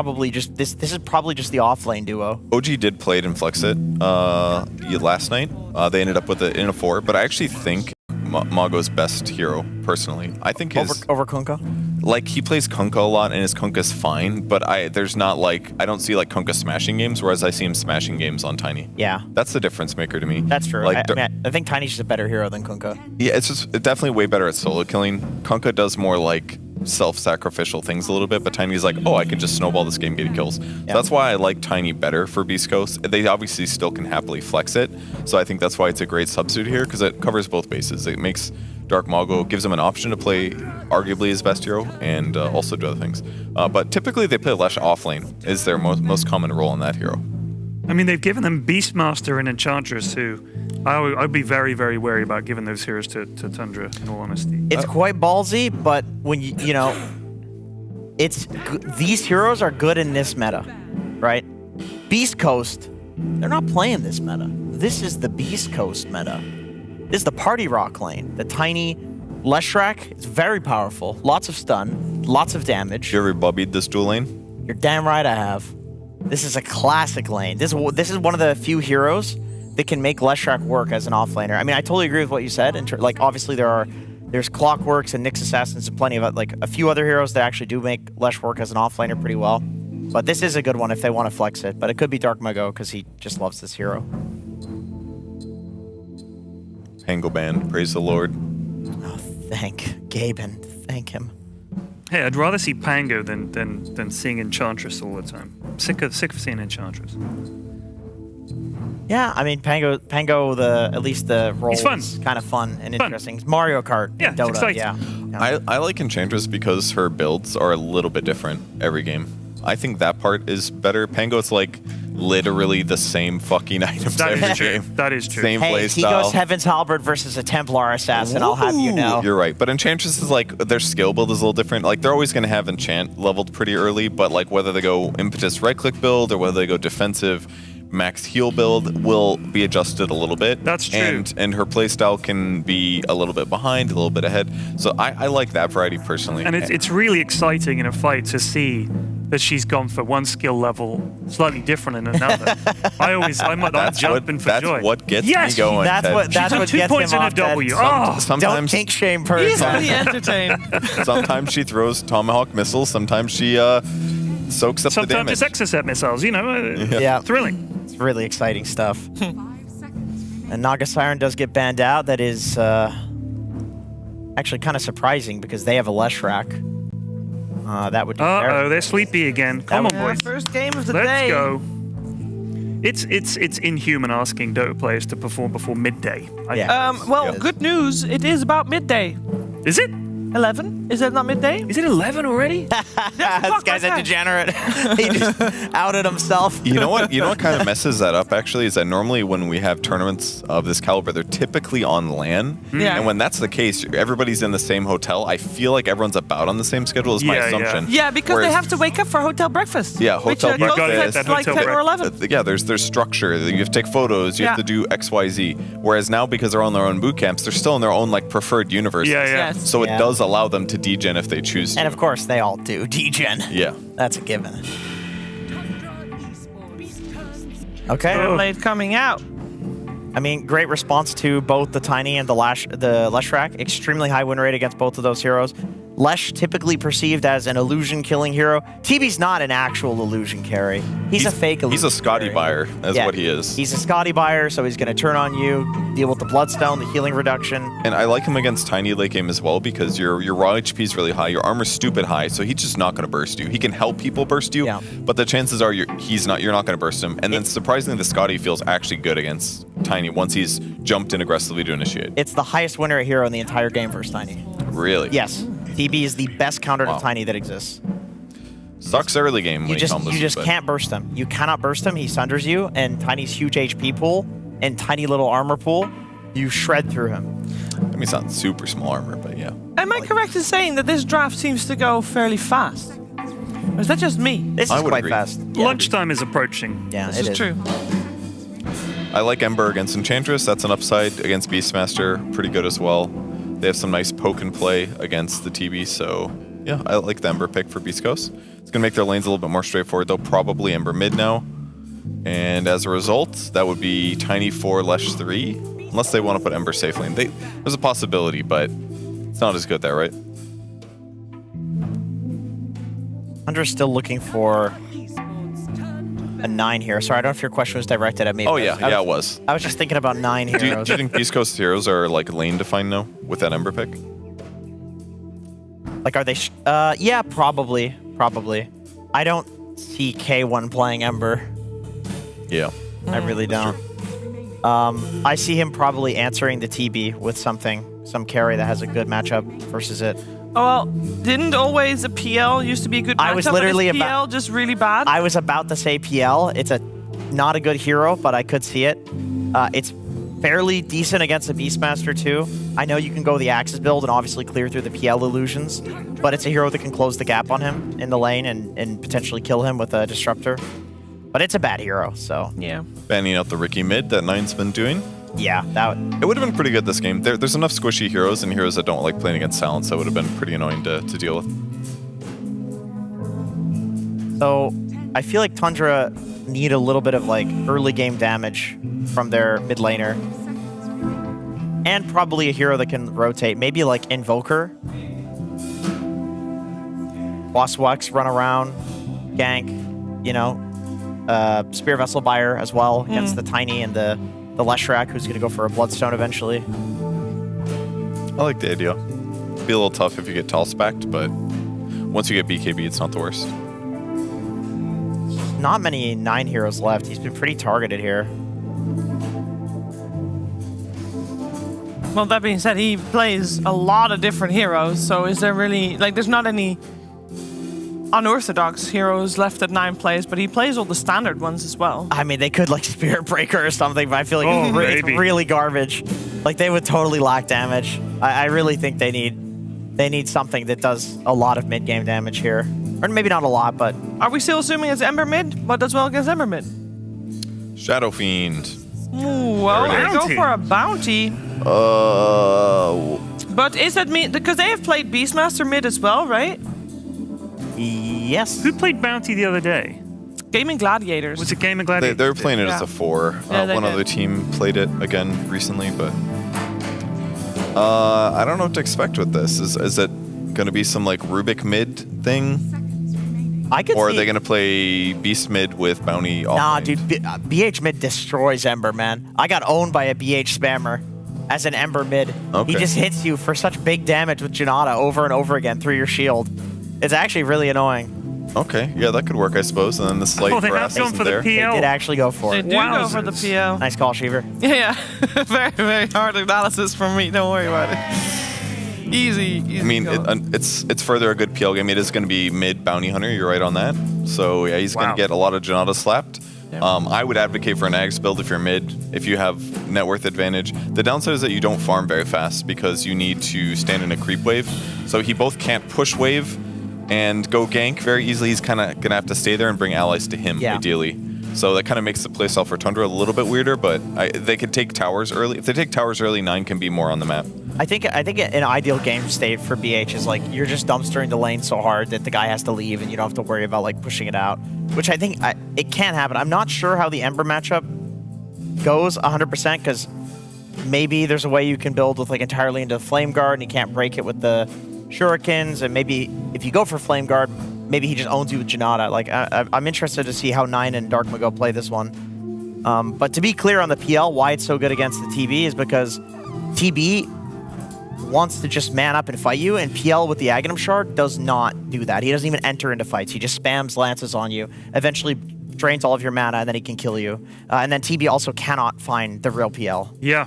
probably just this is probably just the offlane duo. OG did play it and flex it last night. They ended up with it in a 4, but I actually think Mago's best hero, personally. I think his... Over Kunkka? Like, he plays Kunkka a lot, and his Kunkka's fine, but there's not, like... I don't see, like, Kunkka smashing games, whereas I see him smashing games on Tiny. Yeah. That's the difference maker to me. That's true. Like, I think Tiny's just a better hero than Kunkka. Yeah, it's definitely way better at solo killing. Kunkka does more, like, self-sacrificial things a little bit, but Tiny's like, oh, I can just snowball this game, get kills. Yeah. So that's why I like Tiny better for Beastcoast. They obviously still can happily flex it, so I think that's why it's a great substitute here, because it covers both bases. It makes Dark Mago, gives him an option to play arguably his best hero, and also do other things. But typically they play Lesh offlane, is their most common role in that hero. I mean, they've given them Beastmaster and Enchantress, who I'd be very, very wary about giving those heroes to Tundra, in all honesty. It's quite ballsy, but when you know, these heroes are good in this meta, right? Beastcoast, they're not playing this meta. This is the Beastcoast meta. This is the party rock lane. The Tiny Leshrac is very powerful. Lots of stun, lots of damage. You ever bubbied this dual lane? You're damn right I have. This is a classic lane. This is one of the few heroes that can make Leshrac work as an offlaner. I mean, I totally agree with what you said. Like, obviously there's Clockworks and Nyx Assassins and plenty of like a few other heroes that actually do make Lesh work as an offlaner pretty well. But this is a good one if they want to flex it. But it could be Dark Mago because he just loves this hero. Pango Band, praise the Lord. Oh, thank Gaben. Thank him. Hey, I'd rather see Pango than seeing Enchantress all the time. Sick of seeing Enchantress. Yeah, I mean, Pango, at least the role He's fun. is kind of fun and interesting. It's Mario Kart in Dota, exciting. yeah. I like Enchantress because her builds are a little bit different every game. I think that part is better. Pango, it's like literally the same fucking items every game. That is true. Same Hey, playstyle. he goes Heaven's Halberd versus a Templar Assassin, I'll have you know. You're right, but Enchantress is like, their skill build is a little different. Like, they're always going to have Enchant leveled pretty early, but like whether they go Impetus right-click build or whether they go defensive max heal build will be adjusted a little bit. That's true. And her playstyle can be a little bit behind, a little bit ahead. So I like that variety personally. And it's really exciting in a fight to see that she's gone for one skill level slightly different in another. I'm jumping for joy. That's what gets Yes! me going. That's Ted. what She took 2 gets points him in a off, Ted. W. Oh, Don't Sometimes, kink shame person. Easily entertained. sometimes she throws Tomahawk missiles. Sometimes she soaks up the sometimes damage. it's Exocet missiles, you know. Yeah. Thrilling. It's really exciting stuff. And Naga Siren does get banned out. That is actually kind of surprising because they have a Leshrac. That would. Uh-oh, they're sleepy again. Come on, boys. First game of the Let's day. go. It's inhuman asking Dota players to perform before midday. Well, good news. It is about midday. Is it? 11? Is it not midday? Is it 11 already? This guy's a degenerate. He just outed himself. You know what? You know what kind of messes that up actually is that normally when we have tournaments of this caliber, they're typically on LAN. Yeah. And when that's the case, everybody's in the same hotel. I feel like everyone's about on the same schedule is my assumption. Yeah, because Whereas, they have to wake up for hotel breakfast. Yeah, hotel which, breakfast. It's like 10 or 11. Yeah, there's structure. You have to take photos. You have to do X, Y, Z. Whereas now, because they're on their own boot camps, they're still in their own like preferred universes. Yeah. Yes. So it does allow them to degen if they choose to. And of course, they all do degen. Yeah. That's a given. Okay. Dreamleague coming out. I mean, great response to both the Tiny and the Leshrac. Extremely high win rate against both of those heroes. Lesh typically perceived as an illusion killing hero. TB's not an actual illusion carry. He's a fake illusion He's a Scotty carry. buyer. That's what he is. He's a Scotty buyer, so he's going to turn on you, deal with the Bloodstone, the healing reduction. And I like him against Tiny late game as well because your raw HP is really high, your armor's stupid high, so he's just not going to burst you. He can help people burst you, but the chances are you're not going to burst him. And then surprisingly, the Scotty feels actually good against Tiny once he's jumped in aggressively to initiate. It's the highest win rate hero in the entire game versus Tiny. Really? Yes. TB is the best counter to Tiny that exists. Sucks early game when You he just combos. can't burst him. You cannot burst him. He sunders you, and Tiny's huge HP pool and tiny little armor pool, you shred through him. I mean, it's not super small armor, but yeah. Am I correct in saying that this draft seems to go fairly fast? Or is that just me? This is quite fast. Yeah. Lunchtime is approaching. Yeah, This is true. I like Ember against Enchantress. That's an upside against Beastmaster. Pretty good as well. They have some nice poke and play against the TB, so yeah, I like the Ember pick for Beastcoast. It's going to make their lanes a little bit more straightforward. They'll probably Ember mid now. And as a result, that would be Tiny 4, Lesh 3. Unless they want to put Ember safe lane. There's a possibility, but it's not as good there, right? Tundra's still looking for a 9 here. Sorry, I don't know if your question was directed at me. Oh, yeah. Yeah, it was. I was just thinking about 9 Do you heroes. think Beastcoast heroes are like lane defined now with that Ember pick? Like, are they... yeah, probably. Probably. I don't see K1 playing Ember. Yeah. I really don't. I see him probably answering the TB with some carry that has a good matchup versus it. Oh, well, didn't always a PL used to be a good matchup? I was literally but is PL just really bad? I was about to say PL. It's not a good hero, but I could see it. It's fairly decent against a Beastmaster too. I know you can go the Axis build and obviously clear through the PL illusions, but it's a hero that can close the gap on him in the lane and potentially kill him with a Disruptor. But it's a bad hero, so... Yeah. Banning out the Ricky mid that Nine's been doing. Yeah, It would have been pretty good this game. There's enough squishy heroes and heroes that don't like playing against Silence that would have been pretty annoying to deal with. So, I feel like Tundra need a little bit of like early game damage from their mid laner. And probably a hero that can rotate. Maybe like Invoker. Waswax run around, gank, you know. Spear Vessel Buyer as well against the Tiny and the Leshrac, who's going to go for a Bloodstone eventually. I like the idea. It'd be a little tough if you get tall spacked, but once you get BKB, it's not the worst. Not many 9 heroes left. He's been pretty targeted here. Well, that being said, he plays a lot of different heroes, so is there really... Like, there's not any unorthodox heroes left at 9 plays, but he plays all the standard ones as well. I mean, they could like Spirit Breaker or something, but I feel like it's maybe. really garbage. Like, they would totally lack damage. I really think they need something that does a lot of mid-game damage here. Or maybe not a lot, but... Are we still assuming it's Ember mid? What does well against Ember mid? Shadow Fiend. Ooh, well, they go Bounty. for a bounty. But is that me? Because they have played Beastmaster mid as well, right? Yes. Who played Bounty the other day? Gaming Gladiators. Was it Game of Gladiators? They were playing it as Yeah. a 4. Yeah, they one did. other team played it again recently, but I don't know what to expect with this. Is it going to be some like Rubik mid thing, I could or are see... they going to play Beast mid with Bounty off? Nah, lane? dude, BH mid destroys Ember, man. I got owned by a BH spammer as an Ember mid. Okay. He just hits you for such big damage with Janata over and over again through your shield. It's actually really annoying. Okay, yeah, that could work, I suppose. And then the slight Oh, they have harass gone isn't for the there. They PL. did actually go for They it. do go for the Wowzers. PL. Nice call, Sheever. Yeah, very, very hard analysis from me. Don't worry about it. Easy I mean, go. it's further a good PL game. It is going to be mid Bounty Hunter. You're right on that. So yeah, he's going Wow. to get a lot of Janata slapped. Yeah. I would advocate for an Ags build if you're mid, if you have net worth advantage. The downside is that you don't farm very fast because you need to stand in a creep wave. So he both can't push wave and go gank very easily. He's kind of going to have to stay there and bring allies to him, Yeah. ideally. So that kind of makes the playstyle for Tundra a little bit weirder, but they could take towers early. If they take towers early, 9 can be more on the map. I think an ideal game state for BH is like you're just dumpstering the lane so hard that the guy has to leave and you don't have to worry about like pushing it out, which I think it can happen. I'm not sure how the Ember matchup goes 100% because maybe there's a way you can build with like entirely into the Flame Guard and you can't break it with the Shurikens, and maybe if you go for Flame Guard, maybe he just owns you with Janata. Like I'm interested to see how 9 and Dark Mago play this one. But to be clear on the PL, why it's so good against the TB is because TB wants to just man up and fight you, and PL with the Aghanim Shard does not do that. He doesn't even enter into fights. He just spams lances on you, eventually drains all of your mana, and then he can kill you. And then TB also cannot find the real PL Yeah,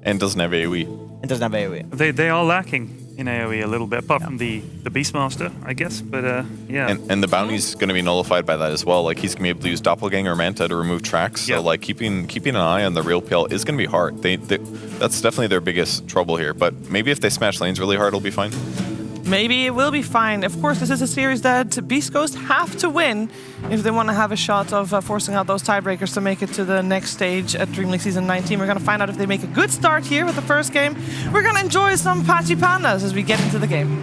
And doesn't have AoE. and doesn't have AoE. they are lacking in AoE a little bit, apart from the Beastmaster, I guess. But yeah. And the bounty's going to be nullified by that as well. Like he's going to be able to use Doppelganger Manta to remove tracks. So Yeah. like keeping an eye on the real PL is going to be hard. That's definitely their biggest trouble here. But maybe if they smash lanes really hard, it'll be fine. Maybe it will be fine. Of course, this is a series that Beastcoast have to win if they want to have a shot of forcing out those tiebreakers to make it to the next stage at Dreamleague Season 19. We're going to find out if they make a good start here with the first game. We're going to enjoy some Patchy Pandas as we get into the game.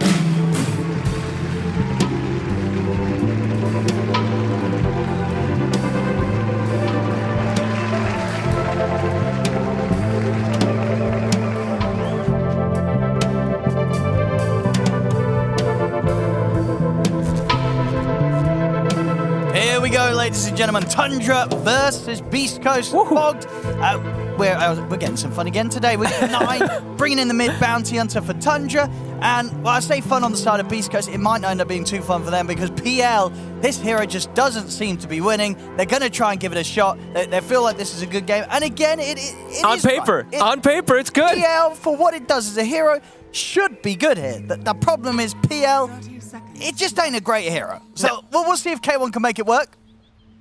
Here we go, ladies and gentlemen. Tundra versus Beastcoast. Bogged. We're getting some fun again today. We're getting 9, bringing in the mid-bounty hunter for Tundra. And, well, I say fun on the side of Beastcoast. It might not end up being too fun for them because PL, this hero just doesn't seem to be winning. They're going to try and give it a shot. They feel like this is a good game. And again, it on is paper. On paper, it's good. PL, for what it does as a hero, should be good here. The problem is PL, it just ain't a great hero. So we'll see if K1 can make it work.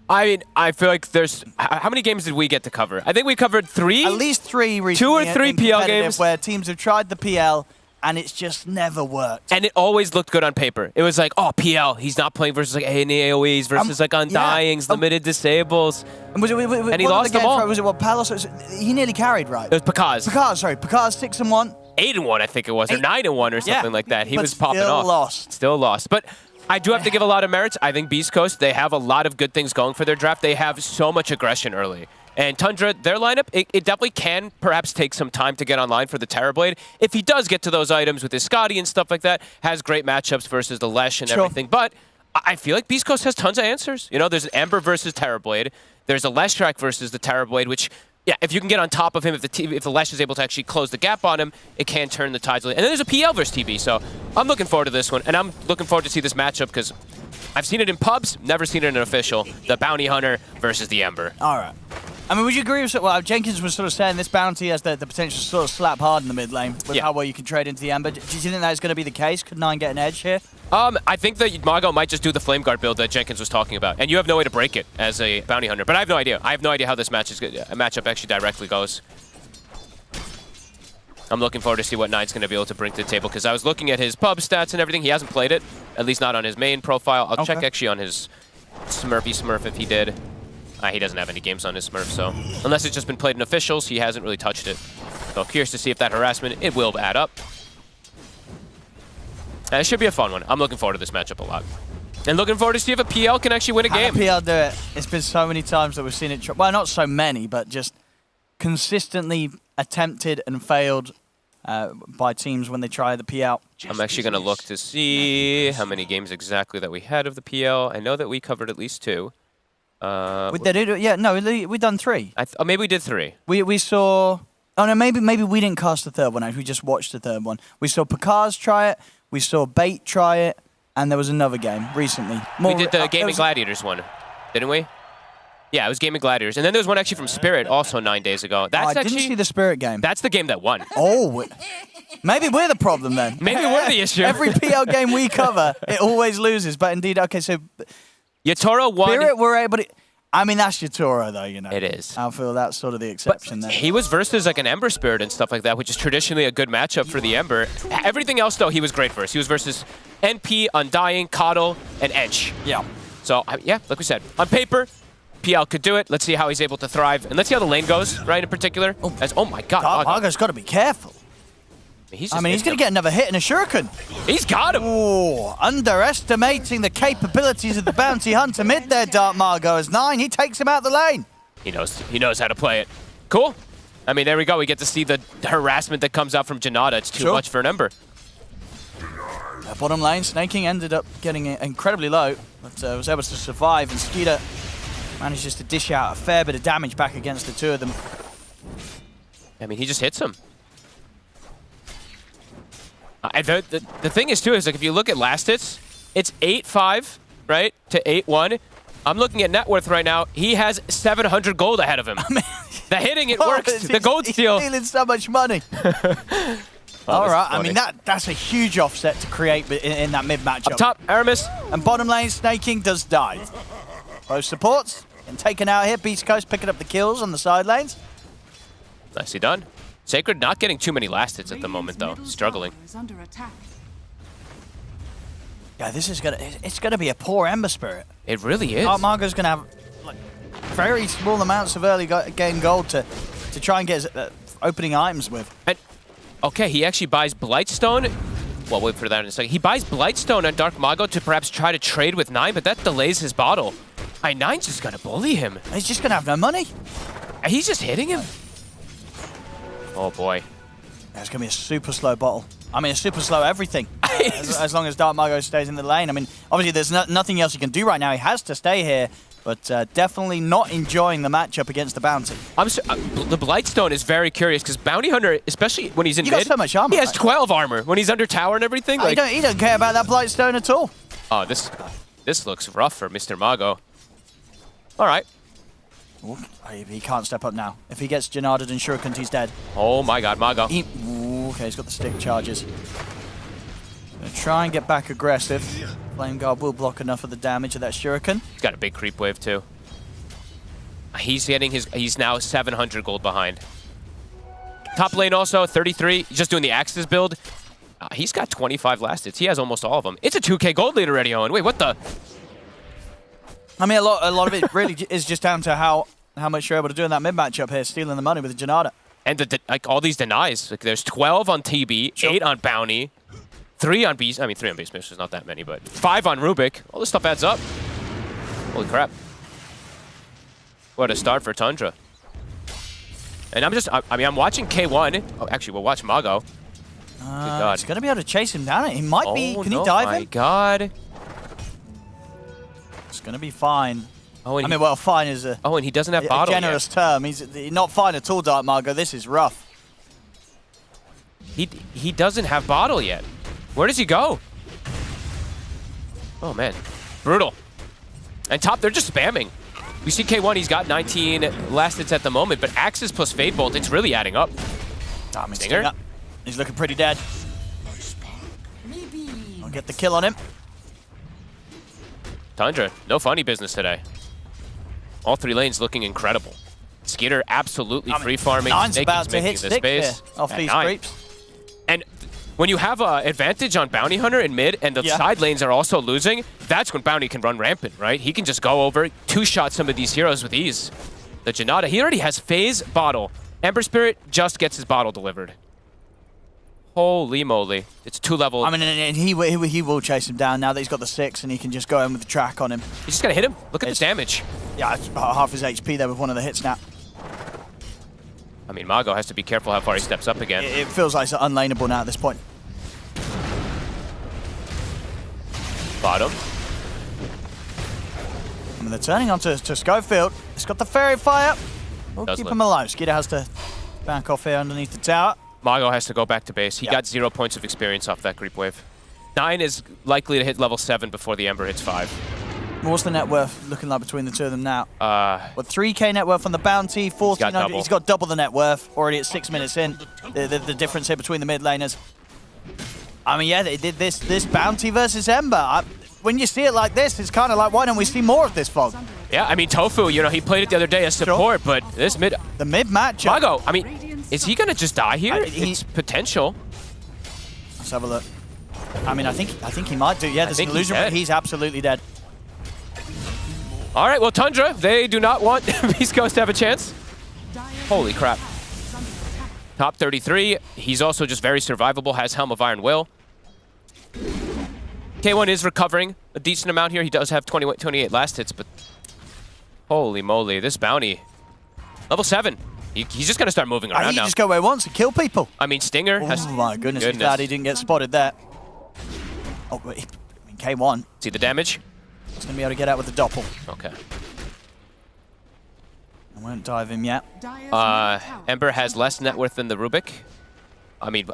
I mean, I feel like there's... How many games did we get to cover? I think we covered 3? At least 3 recently. 2 or 3 PL games. Where teams have tried the PL and it's just never worked. And it always looked good on paper. It was like, oh, PL, he's not playing versus like AOEs, versus like Undyings, limited disables. And he lost them all. Was it what Palos? He nearly carried, right? It was Pakaz. Pakaz 6-1. 8-1, I think it was, or 9-1 or something like that. He was popping off. Still lost. But I do have to give a lot of merits. I think Beastcoast, they have a lot of good things going for their draft. They have so much aggression early. And Tundra, their lineup, it definitely can perhaps take some time to get online for the Terrorblade. If he does get to those items with his Scotty and stuff like that, has great matchups versus the Lesh and everything. But I feel like Beastcoast has tons of answers. You know, there's an Ember versus Terrorblade. There's a Leshrac versus the Terrorblade, which... Yeah, if you can get on top of him, if the Lesh is able to actually close the gap on him, it can turn the tides. And then there's a PL versus TB, so I'm looking forward to this one. And I'm looking forward to see this matchup because I've seen it in pubs, never seen it in an official. The Bounty Hunter versus the Ember. All right. I mean, would you agree with what Jenkins was sort of saying? This Bounty has the potential to sort of slap hard in the mid lane with how well you can trade into the Ember. Do you think that is going to be the case? Could 9 get an edge here? I think that Mago might just do the Flame Guard build that Jenkins was talking about, and you have no way to break it as a Bounty Hunter. But I have no idea. I have no idea how this matchup actually directly goes. I'm looking forward to see what 9's going to be able to bring to the table, because I was looking at his pub stats and everything. He hasn't played it, at least not on his main profile. I'll check actually on his Smurf if he did. He doesn't have any games on his Smurf, so unless it's just been played in officials, he hasn't really touched it. So curious to see if that harassment, it will add up. It should be a fun one. I'm looking forward to this matchup a lot. And looking forward to see if a PL can actually win a game. PL do it. It's been so many times that we've seen it. Well, not so many, but just consistently attempted and failed by teams when they try the PL. I'm actually going to look to see how many games exactly that we had of the PL. I know that we covered at least 2. We've done 3. Maybe we did 3. We saw... Oh, no, maybe we didn't cast the third one. We just watched the third one. We saw Pakaz try it. We saw Bait try it. And there was another game recently. We did the Gaming Gladiators one, didn't we? Yeah, it was Gaming Gladiators. And then there was one actually from Spirit also 9 days ago. That's I didn't see the Spirit game. That's the game that won. Oh, maybe we're the problem then. Maybe we're the issue. Every PL game we cover, it always loses. But indeed, okay, so... Yatoro won. Spirit were able to... I mean, that's Yatoro, though, you know. It is. I feel that's sort of the exception there. He was versus like an Ember Spirit and stuff like that, which is traditionally a good matchup for the Ember. Everything else, though, he was great versus. He was versus NP, Undying, Coddle, and Edge. Yeah. So, yeah, like we said, on paper, PL could do it. Let's see how he's able to thrive. And let's see how the lane goes, right, in particular. Oh my God. Margo's got to be careful. He's going to get another hit and a shuriken. He's got him. Oh, underestimating the capabilities of the Bounty Hunter mid there, Dark Margo, as 9. He takes him out the lane. He knows how to play it. Cool. I mean, there we go. We get to see the harassment that comes out from Janata. It's too much for an Ember. Bottom lane, Snaking ended up getting incredibly low, but was able to survive, and Skeeter manages to dish out a fair bit of damage back against the two of them. I mean, he just hits him. The thing is, too, is like if you look at last hits, it's 8-5, right, to 8-1. I'm looking at net worth right now. He has 700 gold ahead of him. I mean, the hitting, it works. The gold steal. He's stealing so much money. All right, I mean, that's a huge offset to create in that mid matchup. Up top, Aramis. And bottom lane, Snaking does die. Both supports and taken out here. Beastcoast picking up the kills on the side lanes. Nicely done. Sacred not getting too many last hits at the moment, though. Struggling. Yeah, this is it's gonna be a poor Ember Spirit. It really is. Margo's gonna have like very small amounts of early game gold to try and get his opening items with. And, okay, he actually buys Blightstone. Well, wait for that in a second. He buys Blightstone on Dark Mago to perhaps try to trade with 9, but that delays his bottle. 9's just gonna bully him. He's just gonna have no money. He's just hitting him. Oh boy. That's gonna be a super slow bottle. I mean, it's super slow everything, as long as Dark Margot stays in the lane. I mean, obviously there's nothing else he can do right now. He has to stay here, but definitely not enjoying the matchup against the Bounty. The Blightstone is very curious because Bounty Hunter, especially when he's in He mid, got so much armor. he has 12 armor. When he's under tower and everything, like, He don't care about that Blightstone at all. oh, this looks rough for Mr. Mago. All right. Ooh, he can't step up now. If he gets Janarded and Shuriken, he's dead. Oh my God, Mago. Okay, he's got the stick charges. Gonna try and get back aggressive. Flame Guard will block enough of the damage of that Shuriken. He's got a big creep wave too. He's now 700 gold behind. Top lane also 33. He's just doing the Axis build. He's got 25 last hits. He has almost all of them. It's a 2K gold lead already, Owen. Wait, what the? I mean, a lot of it really is just down to how much you're able to do in that mid matchup here, stealing the money with the Janata. And like all these denies. Like there's 12 on TB, Sure. 8 on Bounty, 3 on Beast. I mean, 3 on Beast Mistress, not that many, but 5 on Rubik. All this stuff adds up. Holy crap. What a start for Tundra. And I'm watching K1. Oh, actually, we'll watch Mago. Good God. He's going to be able to chase him down. He might be. Oh, Can no, he dive my him? God. It's going to be fine. Oh, and I mean, well, fine is a and he doesn't have bottle generous term. He's not fine at all, Dark Margo. This is rough. yet. He doesn't have bottle yet. Where does he go? Oh, man. Brutal. And top, they're just spamming. We see K1, he's got 19 last hits at the moment, but Axis plus Fade Bolt, it's really adding up. Damn, Stinger? He's looking pretty dead. I'll get the kill on him. Tundra, no funny business today. All 3 lanes looking incredible. Skitter absolutely free farming. Nine's Snake about is to making hit the stick here space. off at these 9. creeps. And when you have an advantage on Bounty Hunter in mid and the side lanes are also losing, that's when Bounty can run rampant, right? He can just go over, 2-shot some of these heroes with ease. The Janata, he already has Phase Bottle. Ember Spirit just gets his bottle delivered. Holy moly. It's 2-level. I mean, and he will chase him down now that he's got the 6 and he can just go in with the track on him. You just gotta hit him. Look at the damage. Yeah, it's about half his HP there with one of the hits now. I mean, Mago has to be careful how far he steps up again. It feels like it's unlaneable now at this point. Bottom. I mean, they're turning onto Schofield. It's got the Fairy Fire. We'll Does keep look. him alive. Skitter has to back off here underneath the tower. Mago has to go back to base. He got 0 points of experience off that creep wave. 9 is likely to hit level 7 before the Ember hits 5. What's the net worth looking like between the two of them now? What 3k net worth on the Bounty, 1400. double. He's got double the net worth already at 6 minutes in. The difference here between the mid laners. I mean, yeah, they did this Bounty versus Ember. When you see it like this, it's kind of like, why don't we see more of this, Fog? Yeah, I mean, Tofu, you know, he played it the other day as support, but this mid... The mid matchup. Mago, I mean, is he going to just die here? It's potential. Let's have a look. I mean, I think he might do. Yeah, there's an think he's illusion, but dead. he's absolutely dead. All right, well, Tundra, they do not want Beastcoast to have a chance. Holy crap. Top 33. He's also just very survivable, has Helm of Iron Will. K1 is recovering a decent amount here. He does have 28 last hits, but holy moly, this Bounty. Level 7. He's just going to start moving around He now. just go where he wants and kill people. I mean, Stinger has... Oh my goodness, he's glad he didn't get spotted there. Oh, I mean, K1. See the damage? He's going to be able to get out with the doppel. Okay. I won't dive him yet. Ember has less net worth than the Rubik. I mean...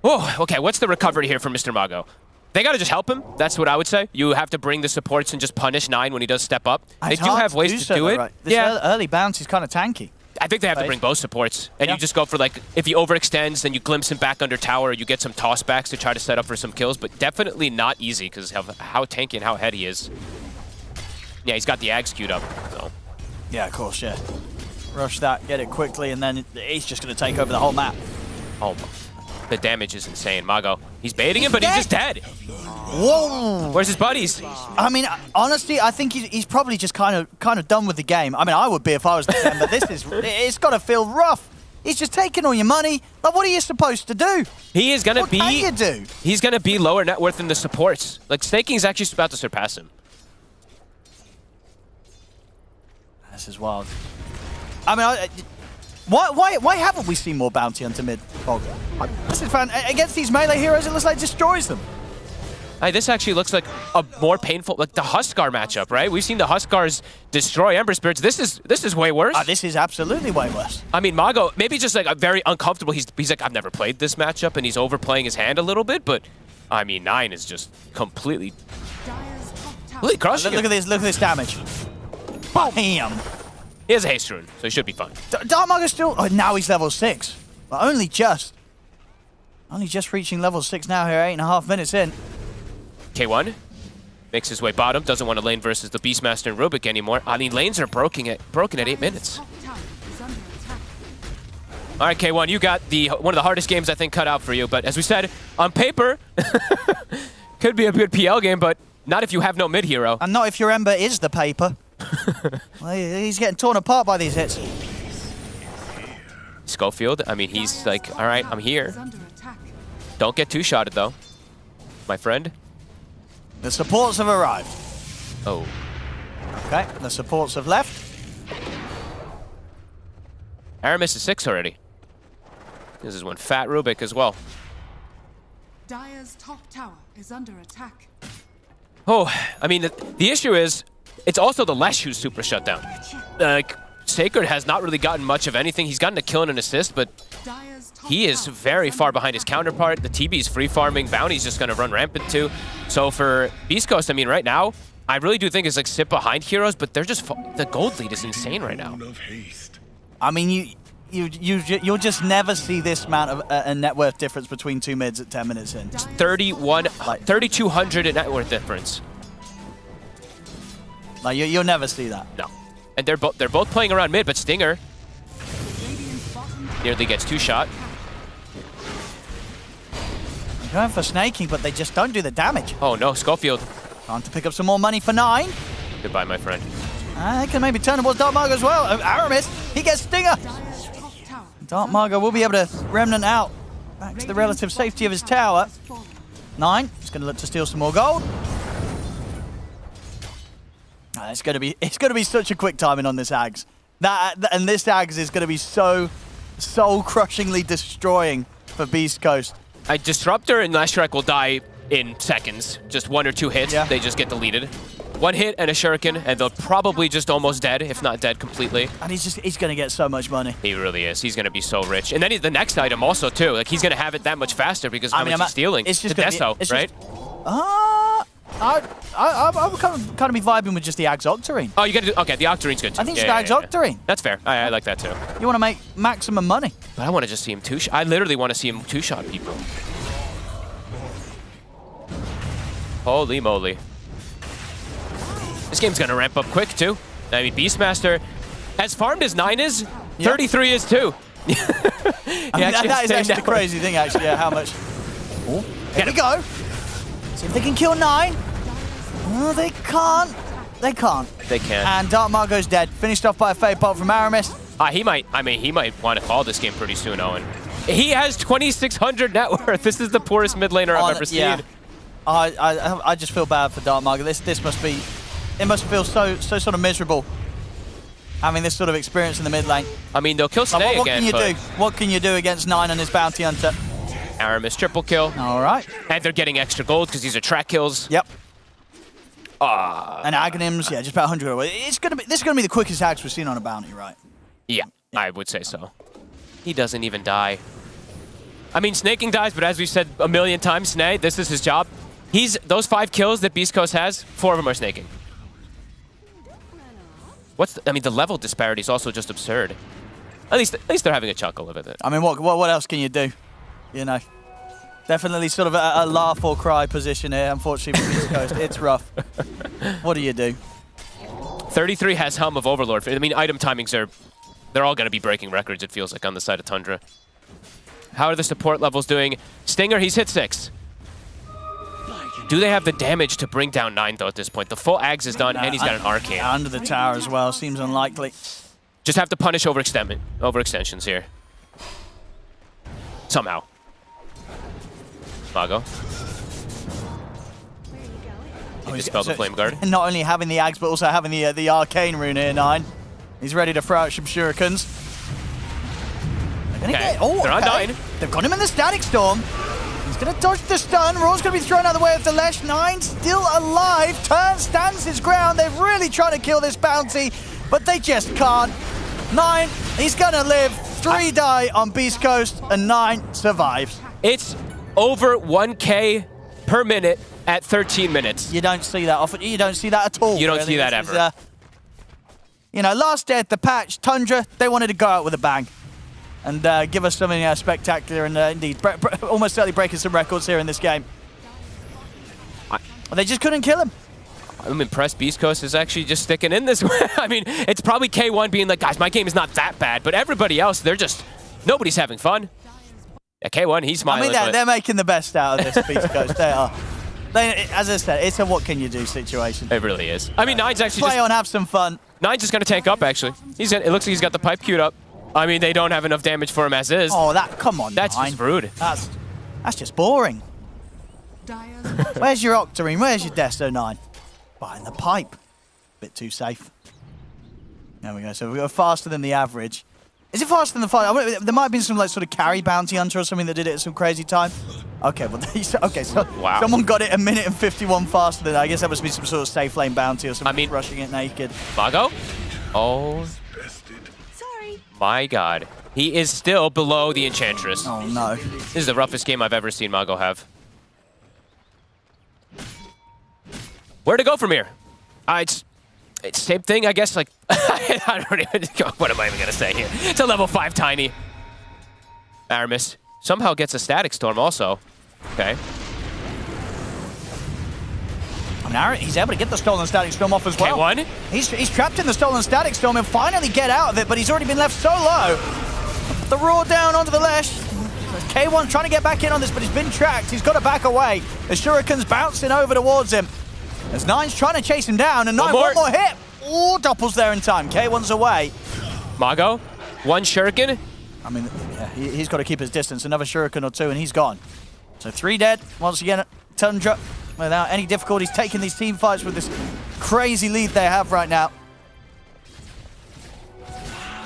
Oh, okay, what's the recovery here for Mr. Mago? They gotta just help him. That's what I would say. You have to bring the supports and just punish 9 when he does step up. They It's do hard have ways to do it. Right. This early bounce is kind of tanky. I think they have to bring both supports. And you just go for, like, if he overextends, then you glimpse him back under tower, or you get some tossbacks to try to set up for some kills. But definitely not easy because of how tanky and how ahead he is. Yeah, he's got the Ags queued up. So. Yeah, of course, yeah. Rush that, get it quickly, and then he's just going to take over the whole map. Oh, the damage is insane. Mago, he's baiting him, but he's just dead. Whoa! Where's his buddies? I mean, honestly, I think he's probably just kind of done with the game. I mean, I would be if I was them, but it's got to feel rough. He's just taking all your money. Like, what are you supposed to do? He is gonna be. What can you do? He's gonna be lower net worth than the supports. Like Snaking's actually about to surpass him. This is wild. I mean, Why haven't we seen more bounty hunter mid? Fog? This is fun. Against these melee heroes, it looks like it destroys them. Hey, this actually looks like a more painful, like the Huskar matchup, right? We've seen the Huskars destroy Ember Spirits. This is way worse. This is absolutely way worse. I mean, Mago, maybe just like a very uncomfortable. He's like, I've never played this matchup, and he's overplaying his hand a little bit, but I mean, 9 is just completely crushing Look at this damage. Bam! He has a haste rune, so he should be fine. Dark Mago's still... Oh, now he's level 6. But only just. Only just reaching level 6 now here, 8.5 minutes in. K1 makes his way bottom, doesn't want to lane versus the Beastmaster and Rubik anymore. I mean, lanes are broken at 8 minutes. All right, K1, you got one of the hardest games I think cut out for you, but as we said, on paper, could be a good PL game, but not if you have no mid hero. And not if your Ember is the paper. Well, he's getting torn apart by these hits. Schofield, I mean, he's like, all right, I'm here. Don't get two-shotted, though, my friend. The supports have arrived. Oh. Okay, the supports have left. Aramis is 6 already. This is one fat Rubik as well. Dire's top tower is under attack. Oh, I mean, the issue is, it's also the Lesh who's super shut down. Sacred has not really gotten much of anything. He's gotten a kill and an assist, but he is very far behind his counterpart. The TB's free farming. Bounty's just going to run rampant too. So for Beastcoast, I mean, right now, I really do think it's like sit behind heroes, but they're just the gold lead is insane right now. I mean, you'll just never see this amount of a net worth difference between two mids at 10 minutes in. 3,200 in net worth difference. Like you'll never see that. No. And they're both playing around mid, but Stinger nearly gets two-shot. They're going for snaking, but they just don't do the damage. Oh no, Schofield. Time to pick up some more money for 9. Goodbye, my friend. They can maybe turn towards Dark Margo as well. Aramis, he gets Stinger. Dark Margo will be able to remnant out back to the relative safety of his tower. 9, he's going to look to steal some more gold. It's going to be such a quick timing on this Ags. And this Ags is going to be so crushingly destroying for Beast Coast. A Disruptor and Leshrac will die in seconds. Just 1 or 2 hits, they just get deleted. 1 hit and a shuriken, and they'll probably just almost dead, if not dead completely. And he's going to get so much money. He really is. He's going to be so rich. And then the next item also, too. Like, he's going to have it that much faster because of how much he's stealing. It's just the Deso, right? I would kind of be vibing with just the Ags Octarine. Oh, you got to do... Okay, the Octarine's good, too. I think it's the Ags Octarine. That's fair. I like that, too. You want to make maximum money. But I want to just see him two-shot. I literally want to see him two-shot people. Holy moly. This game's going to ramp up quick, too. I mean, Beastmaster, as farmed as 9 is, 33 is, too. That is actually the crazy thing, actually, how much... Oh, here we go. See if they can kill 9. Oh, they can't. They can't. They can. And Dark Margo's dead. Finished off by a fade bolt from Aramis. He might want to call this game pretty soon, Owen. He has 2,600 net worth. This is the poorest mid laner I've ever seen. Yeah. I just feel bad for Dark Margo. This must be... It must feel so sort of miserable having this sort of experience in the mid lane. I mean, they'll kill Snay again, What can you do against 9 and his bounty hunter? Aramis triple kill. All right. And they're getting extra gold because these are track kills. Yep. And Aghanims, just about 100 away. This is gonna be the quickest Ags we've seen on a bounty, right? Yeah, I would say so. He doesn't even die. I mean, snaking dies, but as we've said a million times, Snay, this is his job. Those 5 kills that Beast Coast has, 4 of them are snaking. The level disparity is also just absurd. At least they're having a chuckle of it. I mean, what else can you do? You know, definitely sort of a laugh or cry position here, unfortunately, for Beast Coast. It's rough. What do you do? 33 has Helm of Overlord. I mean, item timings they're all going to be breaking records, it feels like, on the side of Tundra. How are the support levels doing? Stinger, he's hit 6. Do they have the damage to bring down 9, though, at this point? The full Ags is done, and he's got an Arcane. Under the tower as well. Seems unlikely. Just have to punish overextensions here. Somehow. Mago. Dispel the Flame Guard. Not only having the Ags, but also having the Arcane rune here, 9. He's ready to throw out some shurikens. They're gonna Okay, get, oh, they're on okay. 9. They've got him in the Static Storm. He's gonna dodge the stun. Raw's gonna be thrown out of the way of the Lesh. 9 still alive. Stands his ground. They're really trying to kill this bounty, but they just can't. 9, he's gonna live. 3 die on Beastcoast, and 9 survives. It's over 1K per minute at 13 minutes. You don't see that often. You don't see that at all. You don't really. see that This is, ever. you know, last day at the patch, Tundra, they wanted to go out with a bang and give us something spectacular and indeed almost certainly breaking some records here in this game. They just couldn't kill him. I'm impressed Beastcoast is actually just sticking in this way. I mean, it's probably K1 being like, guys, my game is not that bad, but everybody else, nobody's having fun. Yeah, K1, he's smiling. I mean, they're making the best out of this Beastcoast. They are. As I said, it's a what can you do situation. It really is. I mean, Nine's actually Play on, have some fun. Nine's just going to tank up, actually. It looks like he's got the pipe queued up. I mean, they don't have enough damage for him as is. Oh, come on, That's Nine. just rude. That's just boring. Where's your Octarine? Where's your Desto 9? Behind the pipe. Bit too safe. There we go. So we go faster than the average. Is it faster than the fight? There might have been some like sort of carry bounty hunter or something that did it at some crazy time. Okay, well, so wow. Someone got it 1 minute and 51 faster than I guess that must be some sort of safe lane bounty or something. I mean, rushing it naked. Mago? Oh. Sorry. My God. He is still below the Enchantress. Oh, no. This is the roughest game I've ever seen Mago have. Where to go from here? It's same thing, I guess. Like, I don't even. What am I even gonna say here? It's a level 5 tiny. Aramis somehow gets a Static Storm also. Okay. I mean, he's able to get the stolen Static Storm off as well. K1? He's trapped in the stolen Static Storm and finally get out of it, but he's already been left so low. The Raw down onto the Lesh. K1 trying to get back in on this, but he's been tracked. He's got to back away. The Shuriken's bouncing over towards him. As Nine's trying to chase him down, and Nine, one more hit. Oh, Doppel's there in time. K1's away. Mago, 1 Shuriken. I mean, yeah, he's got to keep his distance. Another Shuriken or 2, and he's gone. So 3 dead. Once again, Tundra, without any difficulties, taking these team fights with this crazy lead they have right now.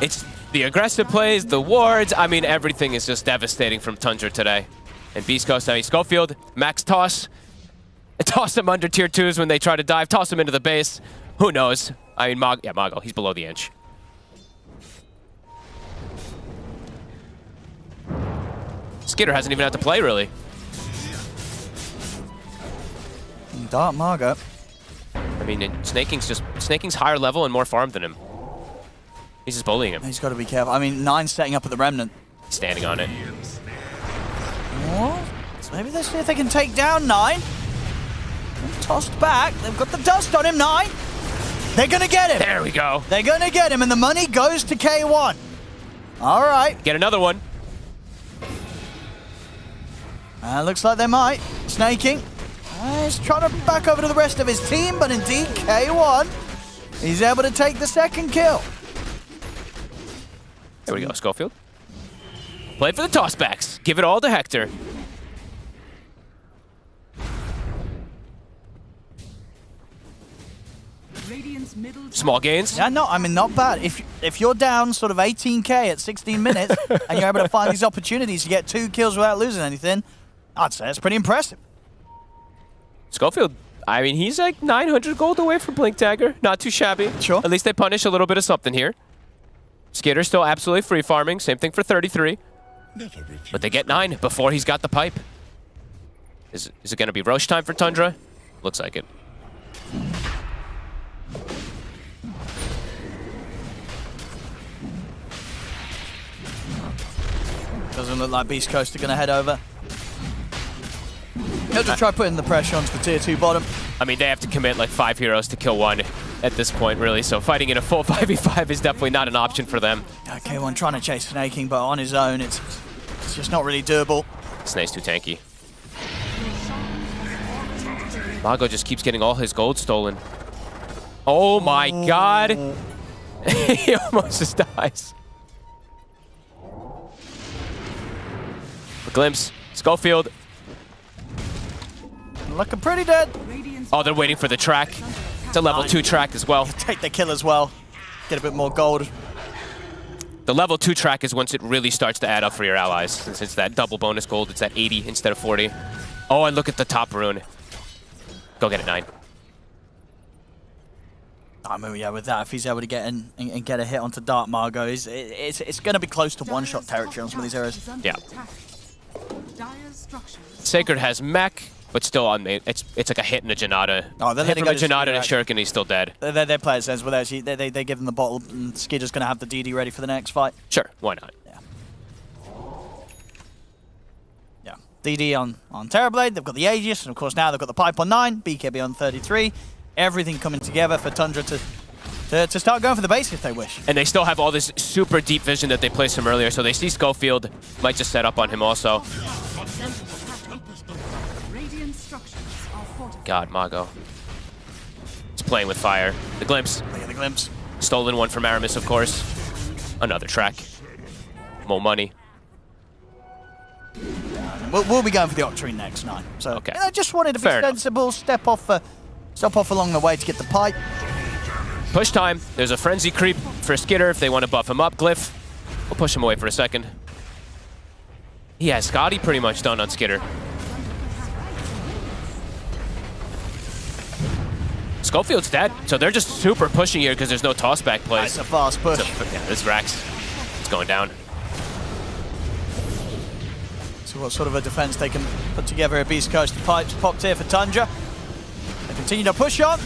It's the aggressive plays, the wards. I mean, everything is just devastating from Tundra today. And Beastcoast, I mean, Schofield, max toss. Toss him under tier 2s when they try to dive. Toss him into the base. Who knows? I mean, Mago, he's below the inch. Skitter hasn't even had to play, really. Dark Margot. I mean, Snaking's higher level and more farmed than him. He's just bullying him. He's got to be careful. I mean, Nine's setting up at the Remnant. Standing on it. Oh, so maybe let's see if they can take down 9. Tossed back. They've got the dust on him, 9. They're going to get him. There we go. They're going to get him, and the money goes to K1. All right. Get another one. Looks like they might. Snaking. He's trying to back over to the rest of his team, but indeed, K1, he's able to take the 2nd kill. There we go, Schofield. Play for the tossbacks. Give it all to Hector. Small gains. Yeah, no, I mean, not bad. If you're down sort of 18k at 16 minutes and you're able to find these opportunities to get 2 kills without losing anything, I'd say that's pretty impressive. Schofield, I mean, he's like 900 gold away from Blink Dagger. Not too shabby. Sure. At least they punish a little bit of something here. Skitter's still absolutely free farming. Same thing for 33. But they get 9 before he's got the pipe. Is it going to be Roche time for Tundra? Looks like it. Doesn't look like Beastcoast are going to head over. He'll just try putting the pressure onto the tier 2 bottom. I mean, they have to commit like 5 heroes to kill 1 at this point, really. So fighting in a full 5v5 is definitely not an option for them. K1 trying to chase Snaking, but on his own, it's just not really doable. Snake's too tanky. Mago just keeps getting all his gold stolen. Oh my God. He almost just dies. A glimpse. Schofield. Looking pretty dead. Oh, they're waiting for the track. It's a level 2 track as well. Take the kill as well. Get a bit more gold. The level 2 track is once it really starts to add up for your allies. Since it's that double bonus gold, it's at 80 instead of 40. Oh, and look at the top rune. Go get it, 9. I mean, yeah, with that, if he's able to get in and get a hit onto Dark Margot, it's going to be close to one-shot territory on some of these heroes. Yeah. Dire's structures. Sacred has mech, but still on main. It's like a hit and a Janata. Oh, then hit they from a go to Janata and Skidder, Shuriken, he's still dead. Their player says, well, actually, they give them the bottle, and Skidder's going to have the DD ready for the next fight. Sure, why not? Yeah. DD on Terrorblade, they've got the Aegis, and of course now they've got the Pipe on 9, BKB on 33. Everything coming together for Tundra to start going for the base if they wish. And they still have all this super deep vision that they placed from earlier, so they see Schofield, might just set up on him also. Radiant structures are fortified. God, Mago. He's playing with fire. The glimpse. Look at the glimpse. Stolen one from Aramis, of course. Another track. More money. We'll be going for the Octarine next, 9. So Okay. I just wanted to be Fair enough. sensible, step off along the way to get the pipe. Push time. There's a frenzy creep for Skidder if they want to buff him up. Glyph. We'll push him away for a second. He has Scotty pretty much done on Skidder. Schofield's dead, so they're just super pushing here because there's no tossback plays. That's a fast push. Yeah, this Rax, it's going down. So what sort of a defense they can put together at Beastcoast. The pipes popped here for Tundra. They continue to push on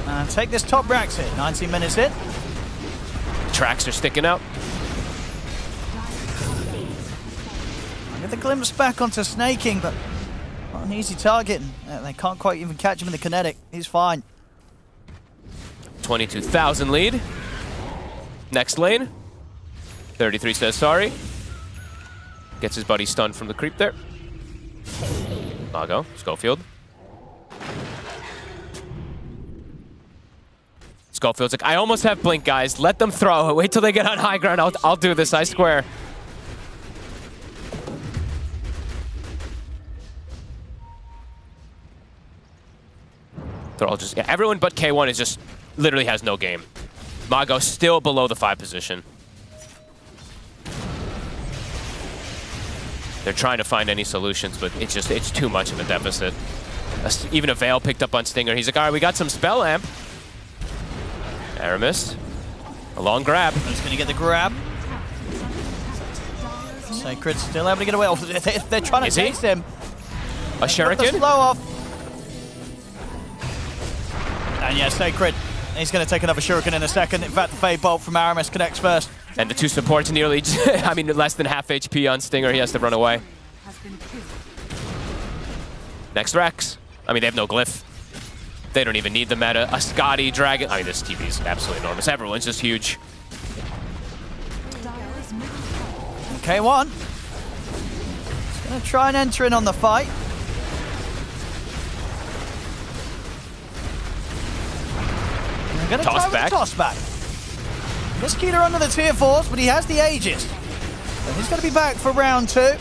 and take this top Rax hit. 19 minutes in. Tracks are sticking out. Get the glimpse back onto Snaking, but not an easy target. They can't quite even catch him in the kinetic. He's fine. 22,000 lead. Next lane. 33 says sorry. Gets his buddy stunned from the creep there. Mago, Schofield. Schofield's like, I almost have blink, guys. Let them throw. Wait till they get on high ground. I'll do this, I swear. They're all just, yeah, everyone but K1 is just, literally has no game. Mago still below the 5 position. They're trying to find any solutions, but it's too much of a deficit. Even a Veil picked up on Stinger. He's like, all right, we got some spell amp. Aramis. A long grab. He's going to get the grab. Sacred's still able to get away. Oh, they're trying to chase him. A Got the Shuriken? slow off. And yeah, Sacred. He's going to take another Shuriken in a second. In fact, the Fade Bolt from Aramis connects first. And the 2 supports nearly, I mean, less than half HP on Stinger. He has to run away. Has been killed. Next Rex. I mean, they have no glyph. They don't even need the meta. A Scotty Dragon. I mean, this TV is absolutely enormous. Everyone's just huge. Dire's middle tower. K1. He's going to try and enter in on the fight. They're going to try with a toss back. Mosquito under the tier 4s, but he has the Aegis. And he's going to be back for round 2.